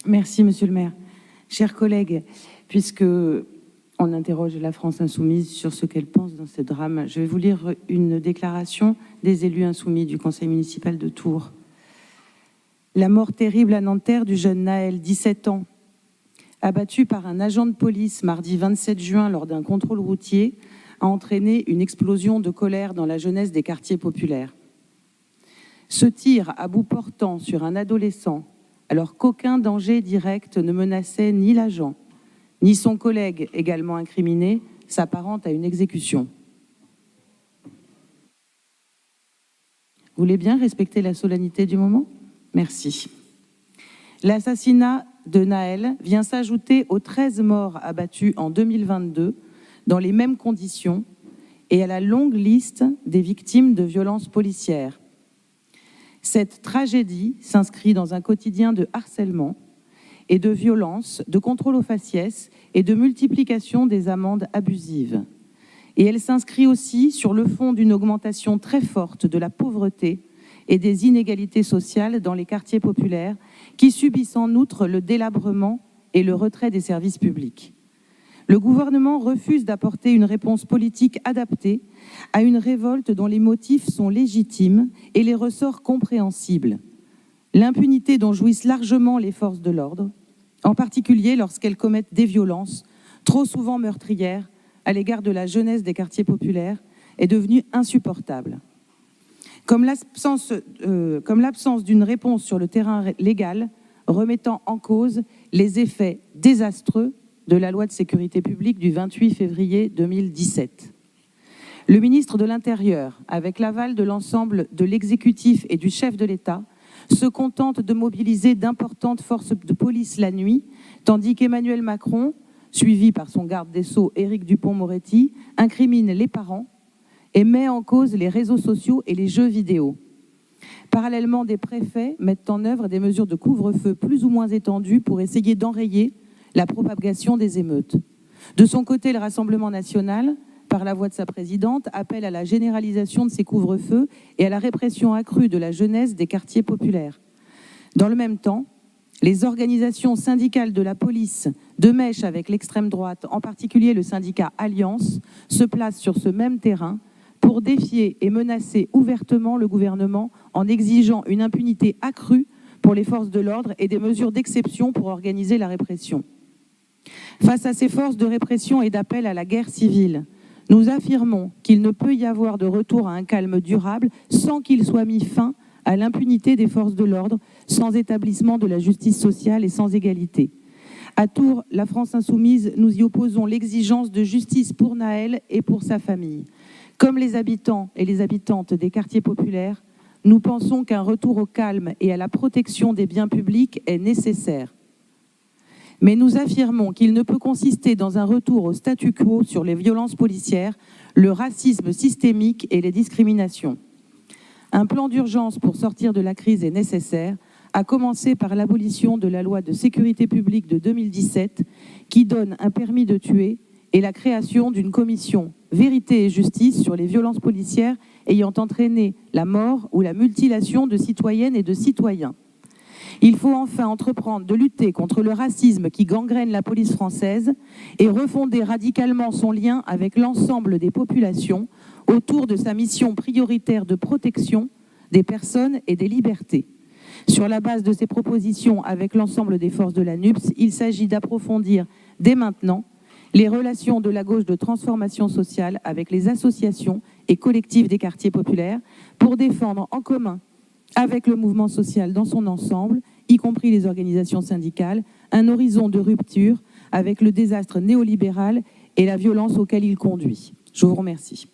Merci, Monsieur le maire. Chers collègues, puisque on interroge la France insoumise sur ce qu'elle pense dans ce drame, je vais vous lire une déclaration des élus insoumis du conseil municipal de Tours. La mort terrible à Nanterre du jeune Naël, 17 ans, abattu par un agent de police mardi 27 juin lors d'un contrôle routier, a entraîné une explosion de colère dans la jeunesse des quartiers populaires. Ce tir à bout portant sur un adolescent, alors qu'aucun danger direct ne menaçait ni l'agent, ni son collègue également incriminé, s'apparente à une exécution. Vous voulez bien respecter la solennité du moment ? Merci. L'assassinat de Naël vient s'ajouter aux 13 morts abattus en 2022 dans les mêmes conditions et à la longue liste des victimes de violences policières. Cette tragédie s'inscrit dans un quotidien de harcèlement et de violence, de contrôle aux faciès et de multiplication des amendes abusives. Et elle s'inscrit aussi sur le fond d'une augmentation très forte de la pauvreté et des inégalités sociales dans les quartiers populaires qui subissent en outre le délabrement et le retrait des services publics. Le gouvernement refuse d'apporter une réponse politique adaptée à une révolte dont les motifs sont légitimes et les ressorts compréhensibles. L'impunité dont jouissent largement les forces de l'ordre, en particulier lorsqu'elles commettent des violences, trop souvent meurtrières, à l'égard de la jeunesse des quartiers populaires, est devenue insupportable. Comme l'absence d'une réponse sur le terrain légal, remettant en cause les effets désastreux de la loi de sécurité publique du 28 février 2017. Le ministre de l'Intérieur, avec l'aval de l'ensemble de l'exécutif et du chef de l'État, se contente de mobiliser d'importantes forces de police la nuit, tandis qu'Emmanuel Macron, suivi par son garde des Sceaux Éric Dupond-Moretti, incrimine les parents et met en cause les réseaux sociaux et les jeux vidéo. Parallèlement, des préfets mettent en œuvre des mesures de couvre-feu plus ou moins étendues pour essayer d'enrayer la propagation des émeutes. De son côté, le Rassemblement national, par la voix de sa présidente, appelle à la généralisation de ces couvre-feux et à la répression accrue de la jeunesse des quartiers populaires. Dans le même temps, les organisations syndicales de la police, de mèche avec l'extrême droite, en particulier le syndicat Alliance, se placent sur ce même terrain pour défier et menacer ouvertement le gouvernement en exigeant une impunité accrue pour les forces de l'ordre et des mesures d'exception pour organiser la répression. Face à ces forces de répression et d'appel à la guerre civile, nous affirmons qu'il ne peut y avoir de retour à un calme durable sans qu'il soit mis fin à l'impunité des forces de l'ordre, sans établissement de la justice sociale et sans égalité. À Tours, la France insoumise, nous y opposons l'exigence de justice pour Naël et pour sa famille. Comme les habitants et les habitantes des quartiers populaires, nous pensons qu'un retour au calme et à la protection des biens publics est nécessaire. Mais nous affirmons qu'il ne peut consister dans un retour au statu quo sur les violences policières, le racisme systémique et les discriminations. Un plan d'urgence pour sortir de la crise est nécessaire, à commencer par l'abolition de la loi de sécurité publique de 2017 qui donne un permis de tuer et la création d'une commission vérité et justice sur les violences policières ayant entraîné la mort ou la mutilation de citoyennes et de citoyens. Il faut enfin entreprendre de lutter contre le racisme qui gangrène la police française et refonder radicalement son lien avec l'ensemble des populations autour de sa mission prioritaire de protection des personnes et des libertés. Sur la base de ces propositions avec l'ensemble des forces de la NUPS, il s'agit d'approfondir dès maintenant les relations de la gauche de transformation sociale avec les associations et collectifs des quartiers populaires pour défendre en commun avec le mouvement social dans son ensemble, y compris les organisations syndicales, un horizon de rupture avec le désastre néolibéral et la violence auquel il conduit. Je vous remercie.